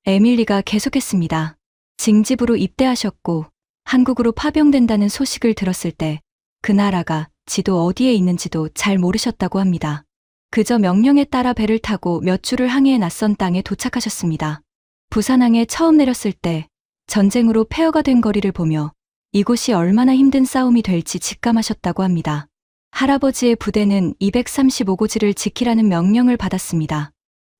에밀리가 계속했습니다. 징집으로 입대하셨고 한국으로 파병된다는 소식을 들었을 때 그 나라가 지도 어디에 있는지도 잘 모르셨다고 합니다. 그저 명령에 따라 배를 타고 몇 주를 항해해 낯선 땅에 도착하셨습니다. 부산항에 처음 내렸을 때 전쟁으로 폐허가 된 거리를 보며 이곳이 얼마나 힘든 싸움이 될지 직감하셨다고 합니다. 할아버지의 부대는 235고지를 지키라는 명령을 받았습니다.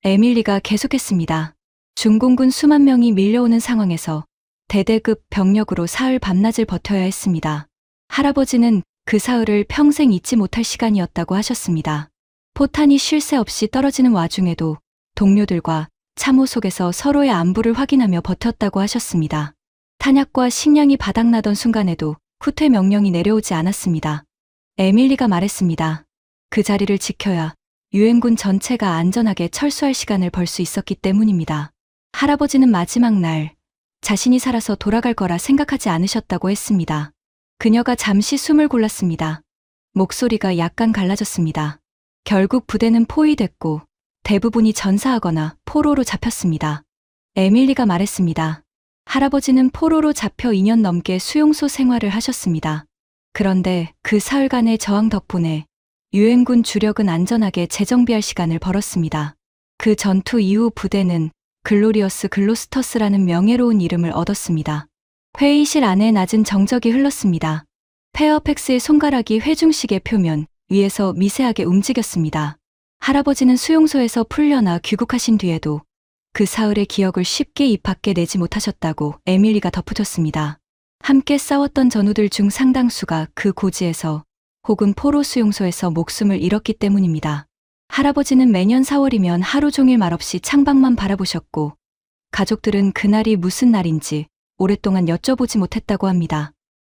에밀리가 계속했습니다. 중공군 수만 명이 밀려오는 상황에서 대대급 병력으로 사흘 밤낮을 버텨야 했습니다. 할아버지는 그 사흘을 평생 잊지 못할 시간이었다고 하셨습니다. 포탄이 쉴 새 없이 떨어지는 와중에도 동료들과 참호 속에서 서로의 안부를 확인하며 버텼다고 하셨습니다. 탄약과 식량이 바닥나던 순간에도 후퇴 명령이 내려오지 않았습니다. 에밀리가 말했습니다. 그 자리를 지켜야 유엔군 전체가 안전하게 철수할 시간을 벌 수 있었기 때문입니다. 할아버지는 마지막 날 자신이 살아서 돌아갈 거라 생각하지 않으셨다고 했습니다. 그녀가 잠시 숨을 골랐습니다. 목소리가 약간 갈라졌습니다. 결국 부대는 포위됐고 대부분이 전사하거나 포로로 잡혔습니다. 에밀리가 말했습니다. 할아버지는 포로로 잡혀 2년 넘게 수용소 생활을 하셨습니다. 그런데 그 사흘간의 저항 덕분에 유엔군 주력은 안전하게 재정비할 시간을 벌었습니다. 그 전투 이후 부대는 글로리어스 글로스터스라는 명예로운 이름을 얻었습니다. 회의실 안에 낮은 정적이 흘렀습니다. 페어팩스의 손가락이 회중식의 표면 위에서 미세하게 움직였습니다. 할아버지는 수용소에서 풀려나 귀국하신 뒤에도 그 사흘의 기억을 쉽게 입 밖에 내지 못하셨다고 에밀리가 덧붙였습니다. 함께 싸웠던 전우들 중 상당수가 그 고지에서 혹은 포로 수용소에서 목숨을 잃었기 때문입니다. 할아버지는 매년 4월이면 하루 종일 말없이 창밖만 바라보셨고 가족들은 그날이 무슨 날인지 오랫동안 여쭤보지 못했다고 합니다.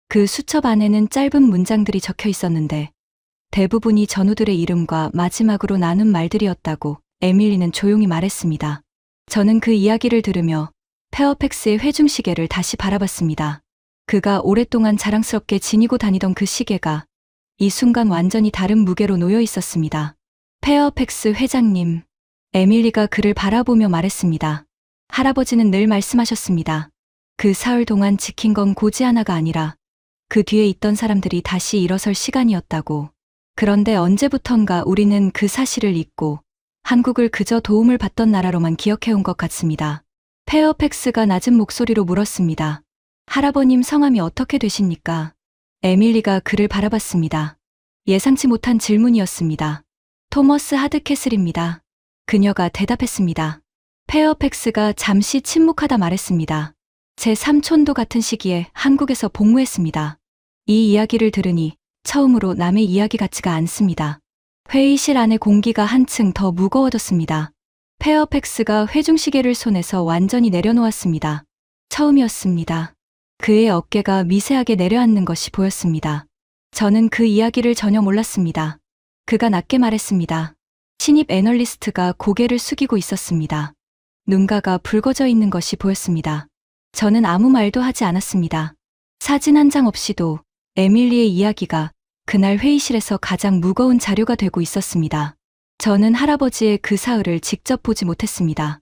그 수첩 안에는 짧은 문장들이 적혀 있었는데 대부분이 전우들의 이름과 마지막으로 나눈 말들이었다고 에밀리는 조용히 말했습니다. 저는 그 이야기를 들으며 페어팩스의 회중시계를 다시 바라봤습니다. 그가 오랫동안 자랑스럽게 지니고 다니던 그 시계가 이 순간 완전히 다른 무게로 놓여 있었습니다. 페어팩스 회장님, 에밀리가 그를 바라보며 말했습니다. 할아버지는 늘 말씀하셨습니다. 그 사흘 동안 지킨 건 고지 하나가 아니라 그 뒤에 있던 사람들이 다시 일어설 시간이었다고. 그런데 언제부턴가 우리는 그 사실을 잊고 한국을 그저 도움을 받던 나라로만 기억해온 것 같습니다. 페어팩스가 낮은 목소리로 물었습니다. 할아버님 성함이 어떻게 되십니까? 에밀리가 그를 바라봤습니다. 예상치 못한 질문이었습니다. 토머스 하드캐슬입니다. 그녀가 대답했습니다. 페어팩스가 잠시 침묵하다 말했습니다. 제 삼촌도 같은 시기에 한국에서 복무했습니다. 이 이야기를 들으니 처음으로 남의 이야기 같지가 않습니다. 회의실 안의 공기가 한층 더 무거워졌습니다. 페어팩스가 회중시계를 손에서 완전히 내려놓았습니다. 처음이었습니다. 그의 어깨가 미세하게 내려앉는 것이 보였습니다. 저는 그 이야기를 전혀 몰랐습니다. 그가 낮게 말했습니다. 신입 애널리스트가 고개를 숙이고 있었습니다. 눈가가 붉어져 있는 것이 보였습니다. 저는 아무 말도 하지 않았습니다. 사진 한 장 없이도 에밀리의 이야기가 그날 회의실에서 가장 무거운 자료가 되고 있었습니다. 저는 할아버지의 그 사흘을 직접 보지 못했습니다.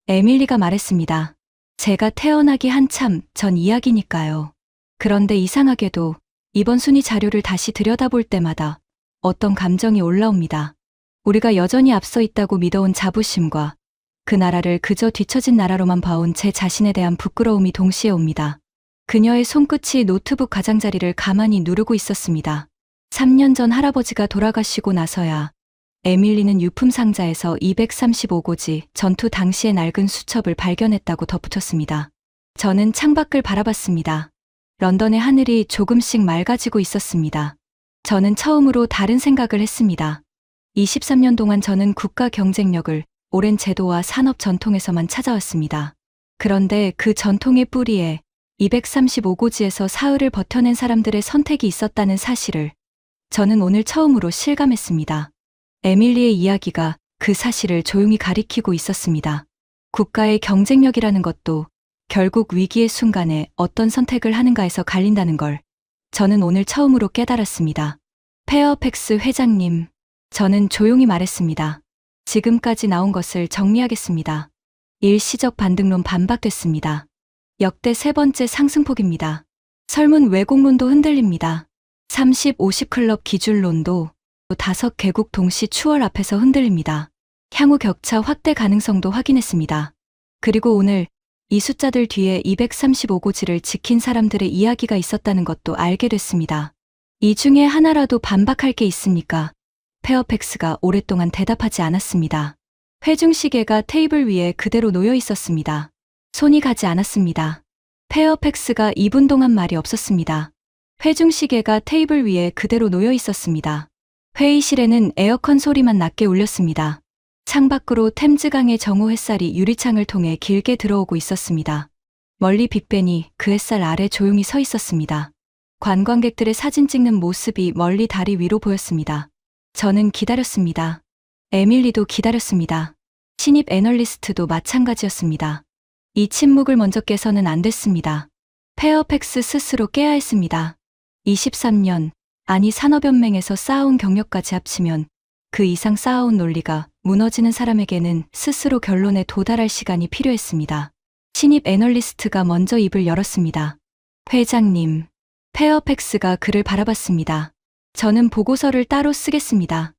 에밀리가 말했습니다. 제가 태어나기 한참 전 이야기니까요. 그런데 이상하게도 이번 순위 자료를 다시 들여다볼 때마다 어떤 감정이 올라옵니다. 우리가 여전히 앞서 있다고 믿어온 자부심과 그 나라를 그저 뒤처진 나라로만 봐온 제 자신에 대한 부끄러움이 동시에 옵니다. 그녀의 손끝이 노트북 가장자리를 가만히 누르고 있었습니다. 3년 전 할아버지가 돌아가시고 나서야 에밀리는 유품 상자에서 235고지 전투 당시의 낡은 수첩을 발견했다고 덧붙였습니다. 저는 창밖을 바라봤습니다. 런던의 하늘이 조금씩 맑아지고 있었습니다. 저는 처음으로 다른 생각을 했습니다. 23년 동안 저는 국가 경쟁력을 오랜 제도와 산업 전통에서만 찾아왔습니다. 그런데 그 전통의 뿌리에 235고지에서 사흘을 버텨낸 사람들의 선택이 있었다는 사실을 저는 오늘 처음으로 실감했습니다. 에밀리의 이야기가 그 사실을 조용히 가리키고 있었습니다. 국가의 경쟁력이라는 것도 결국 위기의 순간에 어떤 선택을 하는가에서 갈린다는 걸 저는 오늘 처음으로 깨달았습니다. 페어팩스 회장님, 저는 조용히 말했습니다. 지금까지 나온 것을 정리하겠습니다. 일시적 반등론 반박됐습니다. 역대 세 번째 상승폭입니다. 설문 왜곡론도 흔들립니다. 30, 50 클럽 기준론도 5개국 동시 추월 앞에서 흔들립니다. 향후 격차 확대 가능성도 확인했습니다. 그리고 오늘 이 숫자들 뒤에 235고지를 지킨 사람들의 이야기가 있었다는 것도 알게 됐습니다. 이 중에 하나라도 반박할 게 있습니까? 페어팩스가 오랫동안 대답하지 않았습니다. 회중시계가 테이블 위에 그대로 놓여 있었습니다. 손이 가지 않았습니다. 페어팩스가 2분 동안 말이 없었습니다. 회중시계가 테이블 위에 그대로 놓여 있었습니다. 회의실에는 에어컨 소리만 낮게 울렸습니다. 창밖으로 템즈강의 정오 햇살이 유리창을 통해 길게 들어오고 있었습니다. 멀리 빅벤이 그 햇살 아래 조용히 서 있었습니다. 관광객들의 사진 찍는 모습이 멀리 다리 위로 보였습니다. 저는 기다렸습니다. 에밀리도 기다렸습니다. 신입 애널리스트도 마찬가지였습니다. 이 침묵을 먼저 깨서는 안 됐습니다. 페어팩스 스스로 깨야 했습니다. 23년, 아니 산업연맹에서 쌓아온 경력까지 합치면 그 이상 쌓아온 논리가 무너지는 사람에게는 스스로 결론에 도달할 시간이 필요했습니다. 신입 애널리스트가 먼저 입을 열었습니다. 회장님, 페어팩스가 그를 바라봤습니다. 저는 보고서를 따로 쓰겠습니다.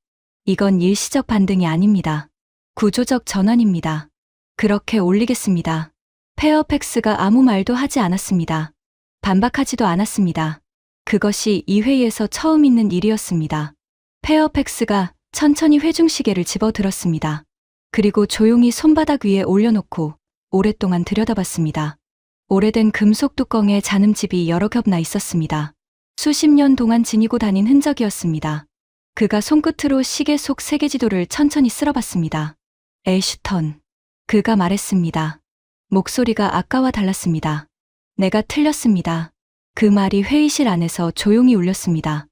이건 일시적 반등이 아닙니다. 구조적 전환입니다. 그렇게 올리겠습니다. 페어팩스가 아무 말도 하지 않았습니다. 반박하지도 않았습니다. 그것이 이 회의에서 처음 있는 일이었습니다. 페어팩스가 천천히 회중시계를 집어들었습니다. 그리고 조용히 손바닥 위에 올려놓고 오랫동안 들여다봤습니다. 오래된 금속 뚜껑에 잔음집이 여러 겹나 있었습니다. 수십 년 동안 지니고 다닌 흔적이었습니다. 그가 손끝으로 시계 속 세계지도를 천천히 쓸어봤습니다. 애슈턴. 그가 말했습니다. 목소리가 아까와 달랐습니다. 내가 틀렸습니다. 그 말이 회의실 안에서 조용히 울렸습니다.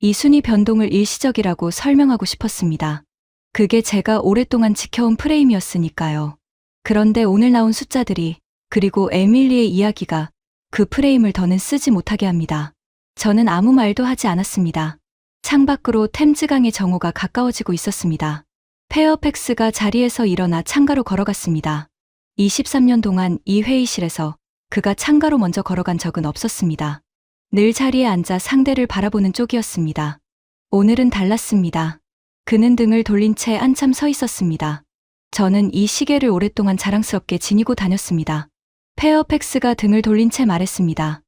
이 순위 변동을 일시적이라고 설명하고 싶었습니다. 그게 제가 오랫동안 지켜온 프레임이었으니까요. 그런데 오늘 나온 숫자들이 그리고 에밀리의 이야기가 그 프레임을 더는 쓰지 못하게 합니다. 저는 아무 말도 하지 않았습니다. 창밖으로 템즈강의 정오가 가까워지고 있었습니다. 페어팩스가 자리에서 일어나 창가로 걸어갔습니다. 23년 동안 이 회의실에서 그가 창가로 먼저 걸어간 적은 없었습니다. 늘 자리에 앉아 상대를 바라보는 쪽이었습니다. 오늘은 달랐습니다. 그는 등을 돌린 채 한참 서 있었습니다. 저는 이 시계를 오랫동안 자랑스럽게 지니고 다녔습니다. 페어팩스가 등을 돌린 채 말했습니다.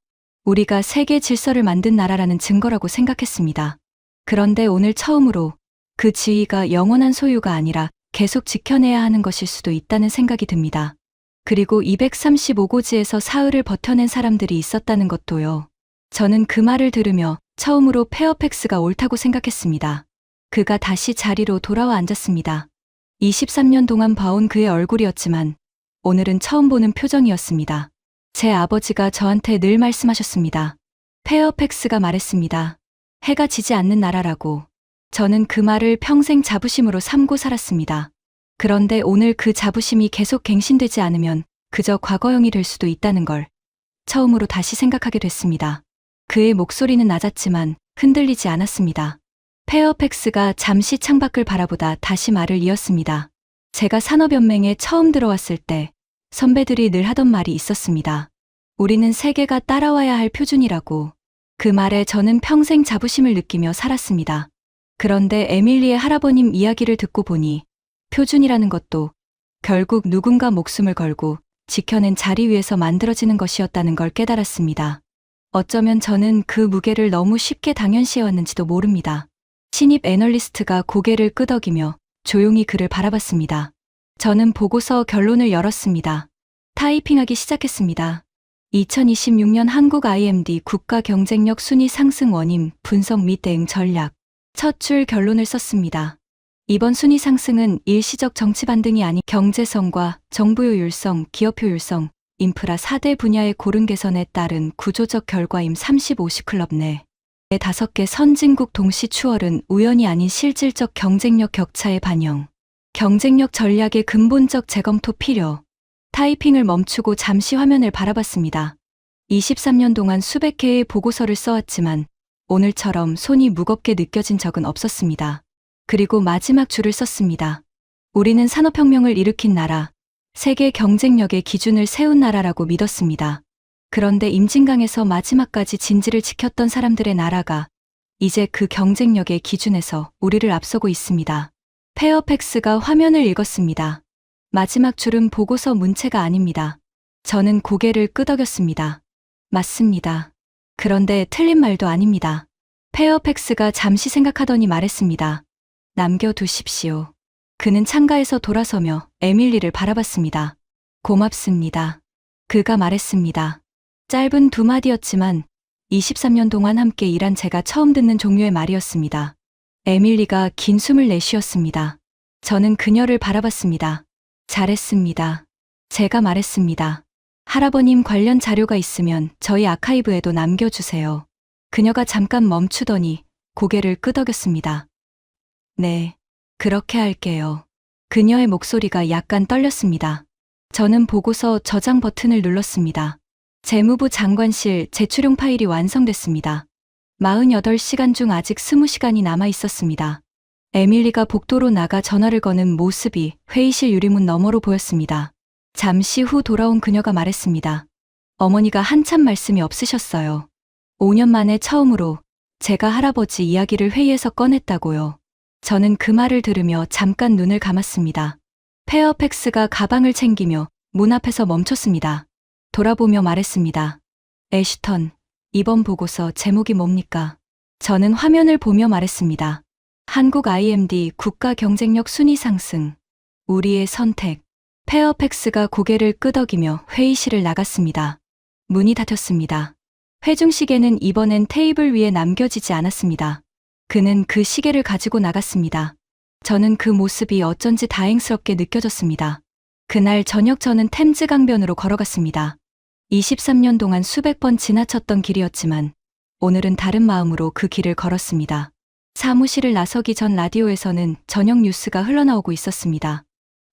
우리가 세계 질서를 만든 나라라는 증거라고 생각했습니다. 그런데 오늘 처음으로 그 지위가 영원한 소유가 아니라 계속 지켜내야 하는 것일 수도 있다는 생각이 듭니다. 그리고 235고지에서 사흘을 버텨낸 사람들이 있었다는 것도요. 저는 그 말을 들으며 처음으로 페어팩스가 옳다고 생각했습니다. 그가 다시 자리로 돌아와 앉았습니다. 23년 동안 봐온 그의 얼굴이었지만 오늘은 처음 보는 표정이었습니다. 제 아버지가 저한테 늘 말씀하셨습니다. 페어팩스가 말했습니다. 해가 지지 않는 나라라고. 저는 그 말을 평생 자부심으로 삼고 살았습니다. 그런데 오늘 그 자부심이 계속 갱신되지 않으면 그저 과거형이 될 수도 있다는 걸 처음으로 다시 생각하게 됐습니다. 그의 목소리는 낮았지만 흔들리지 않았습니다. 페어팩스가 잠시 창밖을 바라보다 다시 말을 이었습니다. 제가 산업연맹에 처음 들어왔을 때 선배들이 늘 하던 말이 있었습니다. 우리는 세계가 따라와야 할 표준이라고. 그 말에 저는 평생 자부심을 느끼며 살았습니다. 그런데 에밀리의 할아버님 이야기를 듣고 보니 표준이라는 것도 결국 누군가 목숨을 걸고 지켜낸 자리 위에서 만들어지는 것이었다는 걸 깨달았습니다. 어쩌면 저는 그 무게를 너무 쉽게 당연시해왔는지도 모릅니다. 신입 애널리스트가 고개를 끄덕이며 조용히 그를 바라봤습니다. 저는 보고서 결론을 열었습니다. 타이핑하기 시작했습니다. 2026년 한국 IMD 국가 경쟁력 순위 상승 원인 분석 및 대응 전략. 첫 줄 결론을 썼습니다. 이번 순위 상승은 일시적 정치 반등이 아닌 경제성과 정부 효율성, 기업 효율성, 인프라 4대 분야의 고른 개선에 따른 구조적 결과임. 30-50 클럽 내 5개 선진국 동시 추월은 우연이 아닌 실질적 경쟁력 격차의 반영. 경쟁력 전략의 근본적 재검토 필요. 타이핑을 멈추고 잠시 화면을 바라봤습니다. 23년 동안 수백 개의 보고서를 써왔지만 오늘처럼 손이 무겁게 느껴진 적은 없었습니다. 그리고 마지막 줄을 썼습니다. 우리는 산업혁명을 일으킨 나라, 세계 경쟁력의 기준을 세운 나라라고 믿었습니다. 그런데 임진강에서 마지막까지 진지를 지켰던 사람들의 나라가 이제 그 경쟁력의 기준에서 우리를 앞서고 있습니다. 페어팩스가 화면을 읽었습니다. 마지막 줄은 보고서 문체가 아닙니다. 저는 고개를 끄덕였습니다. 맞습니다. 그런데 틀린 말도 아닙니다. 페어팩스가 잠시 생각하더니 말했습니다. 남겨두십시오. 그는 창가에서 돌아서며 에밀리를 바라봤습니다. 고맙습니다. 그가 말했습니다. 짧은 두 마디였지만 23년 동안 함께 일한 제가 처음 듣는 종류의 말이었습니다. 에밀리가 긴 숨을 내쉬었습니다. 저는 그녀를 바라봤습니다. 잘했습니다. 제가 말했습니다. 할아버님 관련 자료가 있으면 저희 아카이브에도 남겨주세요. 그녀가 잠깐 멈추더니 고개를 끄덕였습니다. 네, 그렇게 할게요. 그녀의 목소리가 약간 떨렸습니다. 저는 보고서 저장 버튼을 눌렀습니다. 재무부 장관실 제출용 파일이 완성됐습니다. 48시간 중 아직 20시간이 남아 있었습니다. 에밀리가 복도로 나가 전화를 거는 모습이 회의실 유리문 너머로 보였습니다. 잠시 후 돌아온 그녀가 말했습니다. 어머니가 한참 말씀이 없으셨어요. 5년 만에 처음으로 제가 할아버지 이야기를 회의에서 꺼냈다고요. 저는 그 말을 들으며 잠깐 눈을 감았습니다. 페어팩스가 가방을 챙기며 문 앞에서 멈췄습니다. 돌아보며 말했습니다. 애쉬턴, 이번 보고서 제목이 뭡니까? 저는 화면을 보며 말했습니다. 한국 IMD 국가 경쟁력 순위 상승. 우리의 선택. 페어팩스가 고개를 끄덕이며 회의실을 나갔습니다. 문이 닫혔습니다. 회중시계는 이번엔 테이블 위에 남겨지지 않았습니다. 그는 그 시계를 가지고 나갔습니다. 저는 그 모습이 어쩐지 다행스럽게 느껴졌습니다. 그날 저녁 저는 템즈 강변으로 걸어갔습니다. 23년 동안 수백 번 지나쳤던 길이었지만 오늘은 다른 마음으로 그 길을 걸었습니다. 사무실을 나서기 전 라디오에서는 저녁 뉴스가 흘러나오고 있었습니다.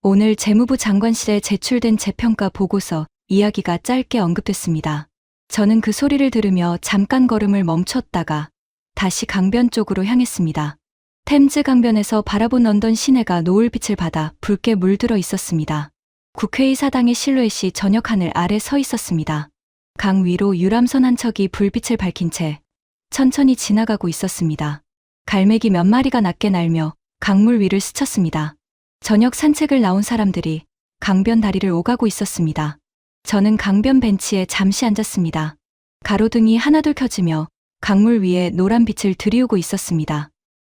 오늘 재무부 장관실에 제출된 재평가 보고서 이야기가 짧게 언급됐습니다. 저는 그 소리를 들으며 잠깐 걸음을 멈췄다가 다시 강변 쪽으로 향했습니다. 템즈 강변에서 바라본 런던 시내가 노을빛을 받아 붉게 물들어 있었습니다. 국회의사당의 실루엣이 저녁 하늘 아래 서 있었습니다. 강 위로 유람선 한 척이 불빛을 밝힌 채 천천히 지나가고 있었습니다. 갈매기 몇 마리가 낮게 날며 강물 위를 스쳤습니다. 저녁 산책을 나온 사람들이 강변 다리를 오가고 있었습니다. 저는 강변 벤치에 잠시 앉았습니다. 가로등이 하나둘 켜지며 강물 위에 노란 빛을 들이우고 있었습니다.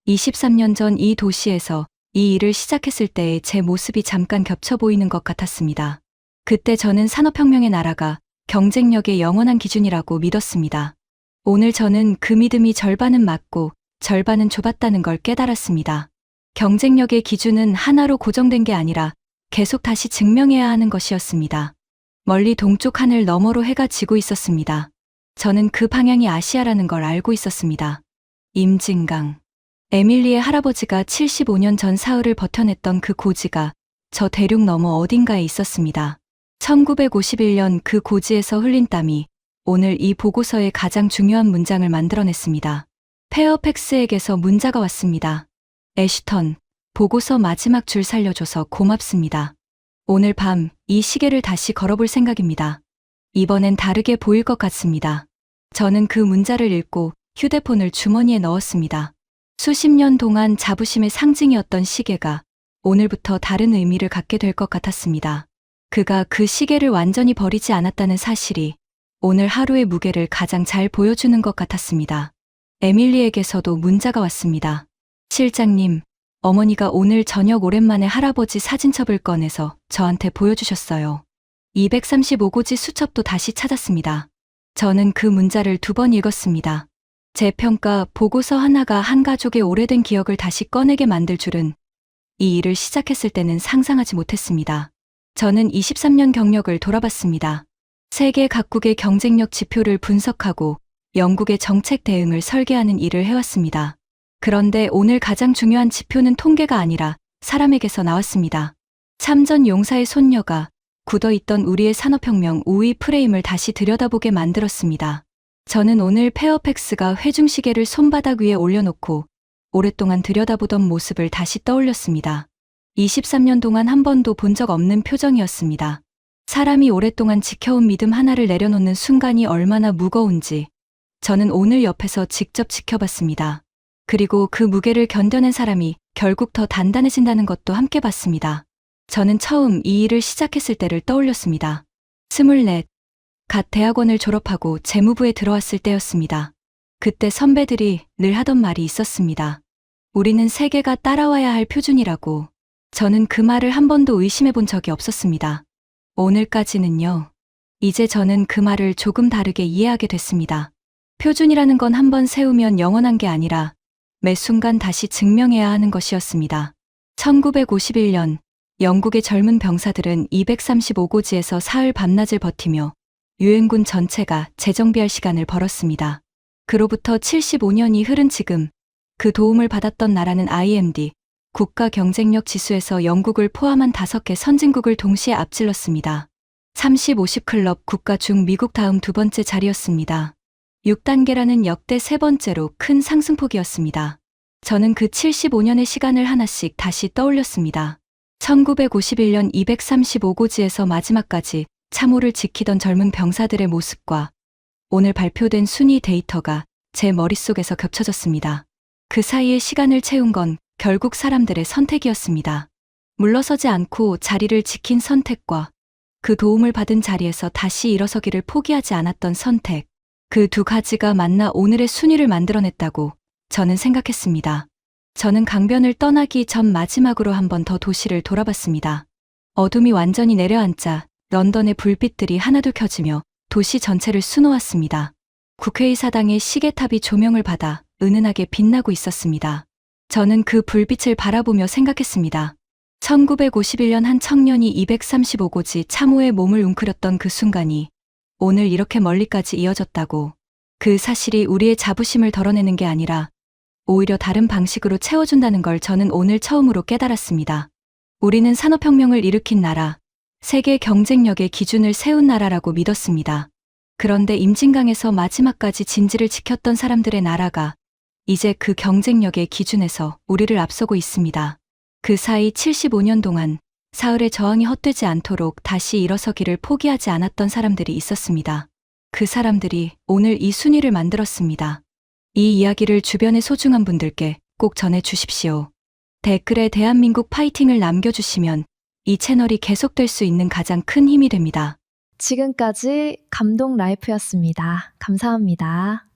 23년 전 이 도시에서 이 일을 시작했을 때의 제 모습이 잠깐 겹쳐 보이는 것 같았습니다. 그때 저는 산업혁명의 나라가 경쟁력의 영원한 기준이라고 믿었습니다. 오늘 저는 그 믿음이 절반은 맞고 절반은 좁았다는 걸 깨달았습니다. 경쟁력의 기준은 하나로 고정된 게 아니라 계속 다시 증명해야 하는 것이었습니다. 멀리 동쪽 하늘 너머로 해가 지고 있었습니다. 저는 그 방향이 아시아라는 걸 알고 있었습니다. 임진강. 에밀리의 할아버지가 75년 전 사흘을 버텨냈던 그 고지가 저 대륙 너머 어딘가에 있었습니다. 1951년 그 고지에서 흘린 땀이 오늘 이 보고서의 가장 중요한 문장을 만들어냈습니다. 페어팩스에게서 문자가 왔습니다. 애쉬턴, 보고서 마지막 줄 살려줘서 고맙습니다. 오늘 밤 이 시계를 다시 걸어볼 생각입니다. 이번엔 다르게 보일 것 같습니다. 저는 그 문자를 읽고 휴대폰을 주머니에 넣었습니다. 수십 년 동안 자부심의 상징이었던 시계가 오늘부터 다른 의미를 갖게 될 것 같았습니다. 그가 그 시계를 완전히 버리지 않았다는 사실이 오늘 하루의 무게를 가장 잘 보여주는 것 같았습니다. 에밀리에게서도 문자가 왔습니다. 실장님, 어머니가 오늘 저녁 오랜만에 할아버지 사진첩을 꺼내서 저한테 보여주셨어요. 235고지 수첩도 다시 찾았습니다. 저는 그 문자를 2번 읽었습니다. 제 평가 보고서 하나가 한 가족의 오래된 기억을 다시 꺼내게 만들 줄은 이 일을 시작했을 때는 상상하지 못했습니다. 저는 23년 경력을 돌아봤습니다. 세계 각국의 경쟁력 지표를 분석하고 영국의 정책 대응을 설계하는 일을 해왔습니다. 그런데 오늘 가장 중요한 지표는 통계가 아니라 사람에게서 나왔습니다. 참전 용사의 손녀가 굳어있던 우리의 산업혁명 우위 프레임을 다시 들여다보게 만들었습니다. 저는 오늘 페어팩스가 회중시계를 손바닥 위에 올려놓고 오랫동안 들여다보던 모습을 다시 떠올렸습니다. 23년 동안 한 번도 본 적 없는 표정이었습니다. 사람이 오랫동안 지켜온 믿음 하나를 내려놓는 순간이 얼마나 무거운지 저는 오늘 옆에서 직접 지켜봤습니다. 그리고 그 무게를 견뎌낸 사람이 결국 더 단단해진다는 것도 함께 봤습니다. 저는 처음 이 일을 시작했을 때를 떠올렸습니다. 24, 갓 대학원을 졸업하고 재무부에 들어왔을 때였습니다. 그때 선배들이 늘 하던 말이 있었습니다. 우리는 세계가 따라와야 할 표준이라고. 저는 그 말을 한 번도 의심해 본 적이 없었습니다. 오늘까지는요. 이제 저는 그 말을 조금 다르게 이해하게 됐습니다. 표준이라는 건 한 번 세우면 영원한 게 아니라 매 순간 다시 증명해야 하는 것이었습니다. 1951년 영국의 젊은 병사들은 235고지에서 사흘 밤낮을 버티며 유엔군 전체가 재정비할 시간을 벌었습니다. 그로부터 75년이 흐른 지금 그 도움을 받았던 나라는 IMD 국가 경쟁력 지수에서 영국을 포함한 5개 선진국을 동시에 앞질렀습니다. 30-50 클럽 국가 중 미국 다음 2번째 자리였습니다. 6단계라는 역대 3번째로 큰 상승폭이었습니다. 저는 그 75년의 시간을 하나씩 다시 떠올렸습니다. 1951년 235고지에서 마지막까지 참호를 지키던 젊은 병사들의 모습과 오늘 발표된 순위 데이터가 제 머릿속에서 겹쳐졌습니다. 그 사이에 시간을 채운 건 결국 사람들의 선택이었습니다. 물러서지 않고 자리를 지킨 선택과 그 도움을 받은 자리에서 다시 일어서기를 포기하지 않았던 선택. 그 두 가지가 만나 오늘의 순위를 만들어냈다고 저는 생각했습니다. 저는 강변을 떠나기 전 마지막으로 한 번 더 도시를 돌아봤습니다. 어둠이 완전히 내려앉자 런던의 불빛들이 하나둘 켜지며 도시 전체를 수놓았습니다. 국회의사당의 시계탑이 조명을 받아 은은하게 빛나고 있었습니다. 저는 그 불빛을 바라보며 생각했습니다. 1951년 한 청년이 235고지 참호의 몸을 웅크렸던 그 순간이 오늘 이렇게 멀리까지 이어졌다고. 그 사실이 우리의 자부심을 덜어내는 게 아니라 오히려 다른 방식으로 채워준다는 걸 저는 오늘 처음으로 깨달았습니다. 우리는 산업혁명을 일으킨 나라, 세계 경쟁력의 기준을 세운 나라라고 믿었습니다. 그런데 임진강에서 마지막까지 진지를 지켰던 사람들의 나라가 이제 그 경쟁력의 기준에서 우리를 앞서고 있습니다. 그 사이 75년 동안 사흘의 저항이 헛되지 않도록 다시 일어서기를 포기하지 않았던 사람들이 있었습니다. 그 사람들이 오늘 이 순위를 만들었습니다. 이 이야기를 주변의 소중한 분들께 꼭 전해 주십시오. 댓글에 대한민국 파이팅을 남겨주시면 이 채널이 계속될 수 있는 가장 큰 힘이 됩니다. 지금까지 감동 라이프였습니다. 감사합니다.